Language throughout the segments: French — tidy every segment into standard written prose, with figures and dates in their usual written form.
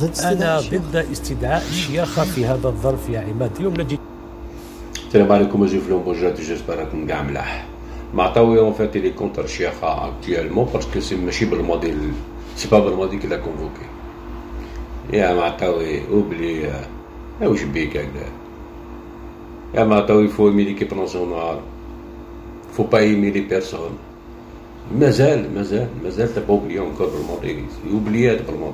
أنا ضد استدعاء الشياخة في هذا الظرف يا عماد. اليوم نجد. السلام عليكم جيف لهم بوجات جيسبر راكم كاع ملاح. معطاوي اون فات لي كونتر الشياخة اكتويلمون باسكو سي ماشي بالماضي سي با بالماضي كي لا كونفوكي. يا معطاوي اوبلي واش بيك هكذا. يا معطاوي فو ايمي ليكيب ناسيونال فو با ايمي لي بيرسون. مازال تا با اوبلي اونكور بالماضي اوبليات بالماضي.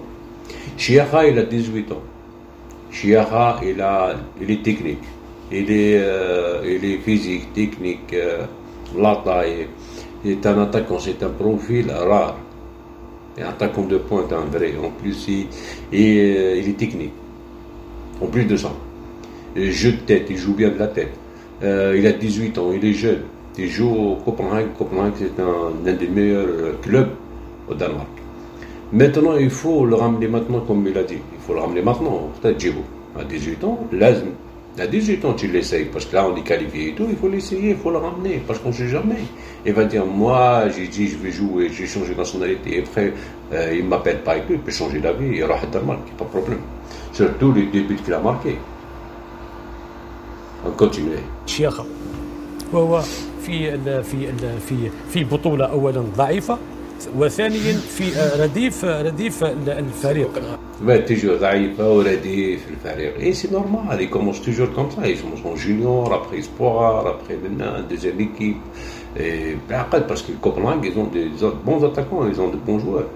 Chiacha, il a 18 ans. Chiacha, il est technique. Il est physique, technique, la taille. Il est un attaquant, c'est un profil rare. Un attaquant de pointe, un vrai. En plus, il est technique. En plus de ça. Jeu de tête, il joue bien de la tête. Il a 18 ans, il est jeune. Il joue au Copenhague. Copenhague, c'est un des meilleurs clubs au Danemark. Maintenant, il faut le ramener maintenant, comme il a dit. Il faut le ramener maintenant. Peut-être Djibo. À 18 ans, lazim. À 18 ans, tu l'essayes. Parce que là, on est qualifié et tout. Il faut l'essayer, il faut le ramener. Parce qu'on ne sait jamais. Il va dire, moi, j'ai dit, je vais jouer, j'ai changé de nationalité. Et après, il ne m'appelle pas et tout. Il peut changer d'avis. Il y aura Danemark, il n'y a pas de problème. Surtout les débuts qu'il a marqués. On continue. شياخة وهو في بطولة أولا ضعيفة وثانيا في رديف الفريق. toujours ضعيفة ورديف الفريق. Et c'est normal, ils commencent toujours comme ça. Ils sont juniors, après espoir, après maintenant deuxième équipe. Et parce que Copenhague, ils ont des bons attaquants, ils ont de bons joueurs.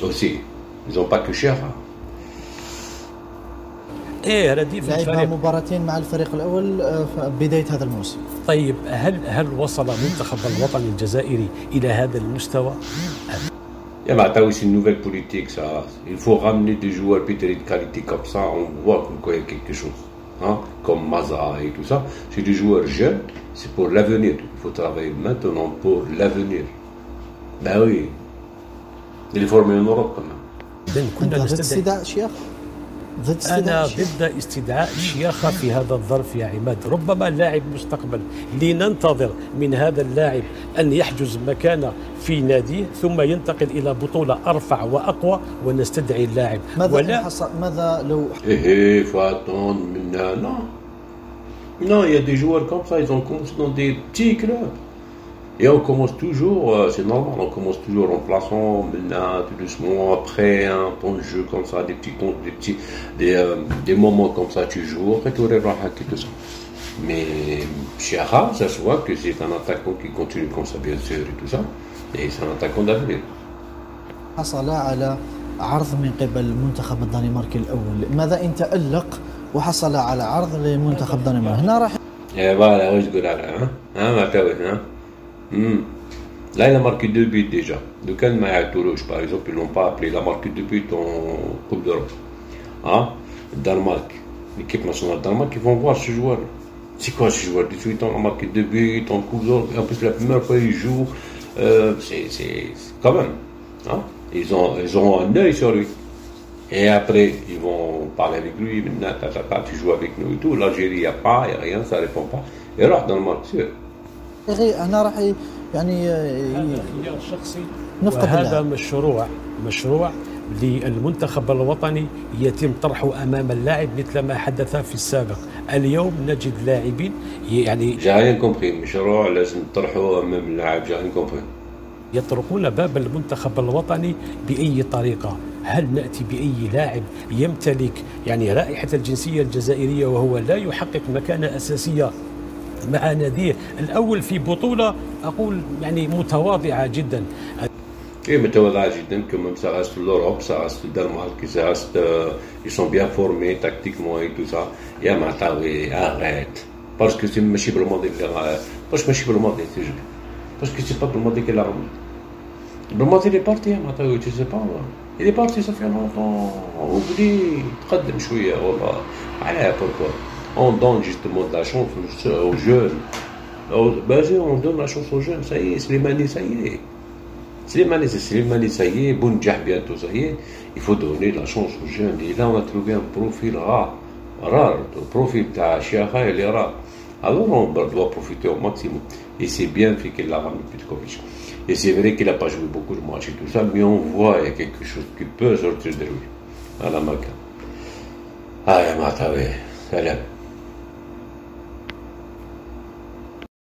Aussi, ils n'ont pas que Chiacha. ايه رديف الفريق. لعب مباراتين مع الفريق الاول في بدايه هذا الموسم. طيب هل وصل منتخب الوطن الجزائري الى هذا المستوى؟ C'est une nouvelle politique, ça. Il faut ramener des joueurs peut-être de qualité comme ça, on voit qu'il y a quelque chose. Hein? Comme Maza et tout ça. C'est des joueurs jeunes, c'est pour l'avenir. Il faut travailler maintenant pour l'avenir. Ben oui. Il est formé en Europe quand même. أنا ضد استدعاء الشياخة في هذا الظرف يا عماد. ربما لاعب مستقبل لننتظر من هذا اللاعب أن يحجز مكانه في ناديه ثم ينتقل إلى بطولة أرفع وأقوى ونستدعي اللاعب. ماذا لو faut attendre maintenant. Non, il y a des joueurs comme ça, ils ont commencé dans des petits clubs. Et on commence toujours, c'est normal, on commence toujours en plaçant maintenant, tout doucement, après un temps de jeu comme ça, des moments comme ça, tu joues, après tu aurais rahaké tout ça. Mais Chiacha, ça se voit que c'est un attaquant qui continue comme ça, bien sûr, et tout ça, et c'est un attaquant d'avenir. حصل على عرض من قبل المنتخب الدنماركي الأول، ماذا إن تألق وحصل على عرض لمنتخب الدنمارك؟ هنا راح. إيه فوالا واش تقول على ما تعرف Là, il a marqué 2 buts déjà. De quel match Toulouse, par exemple, ils ne l'ont pas appelé. Il a marqué 2 buts en Coupe d'Europe. Hein? Danemark, l'équipe nationale de Danemark, ils vont voir ce joueur. C'est quoi ce joueur? 18 ans, il a marqué 2 buts en Coupe d'Europe. En plus, la première fois, il joue. C'est quand même. Hein? Ils ont un œil sur lui. Et après, ils vont parler avec lui. Maintenant, tu joues avec nous et tout. L'Algérie, il n'y a pas, il n'y a rien, ça ne répond pas. Et là, Danemark, sûr. هنا راح يعني الشخصي وهذا مشروع للمنتخب الوطني يتم طرحه امام اللاعب مثل ما حدث في السابق. اليوم نجد لاعبين يعني جايين كومبري مشروع لازم تطرحه امام اللاعب جايين كومبري يطرقون باب المنتخب الوطني باي طريقه. هل ناتي باي لاعب يمتلك يعني رائحه الجنسيه الجزائريه وهو لا يحقق مكانه اساسيه مع ناديه الأول في بطولة أقول يعني متواضعة جدا. Oui, متواضعة جدا comme ça reste l'Europe, ça reste le Danemark, ça reste ils sont bien formés tactiquement et tout ça. يا معطاوي arrête parce que c'est ماشي بالماضي اللي باش ماشي بالماضي تجري parce que c'est pas بالماضي qu'il a ramené. بالماضي il est parti يا معطاوي tu sais pas il est parti ça fait longtemps. oublie تقدم شوية والله علاه pourquoi. On donne justement de la chance aux jeunes. On donne la chance aux jeunes. Ça y est, Slimani, ça y est. Slimani, ça y est. Bounjah, bientôt, ça y est. Il faut donner la chance aux jeunes. Et là, on a trouvé un profil rare. Le profil de Chiacha, il est rare. Alors, on doit profiter au maximum. Et c'est bien fait qu'il l'a ramené Petkovic. Et c'est vrai qu'il n'a pas joué beaucoup de matchs et tout ça, mais on voit qu'il y a quelque chose qui peut sortir de lui. على ما كان. يا معتوي سلام.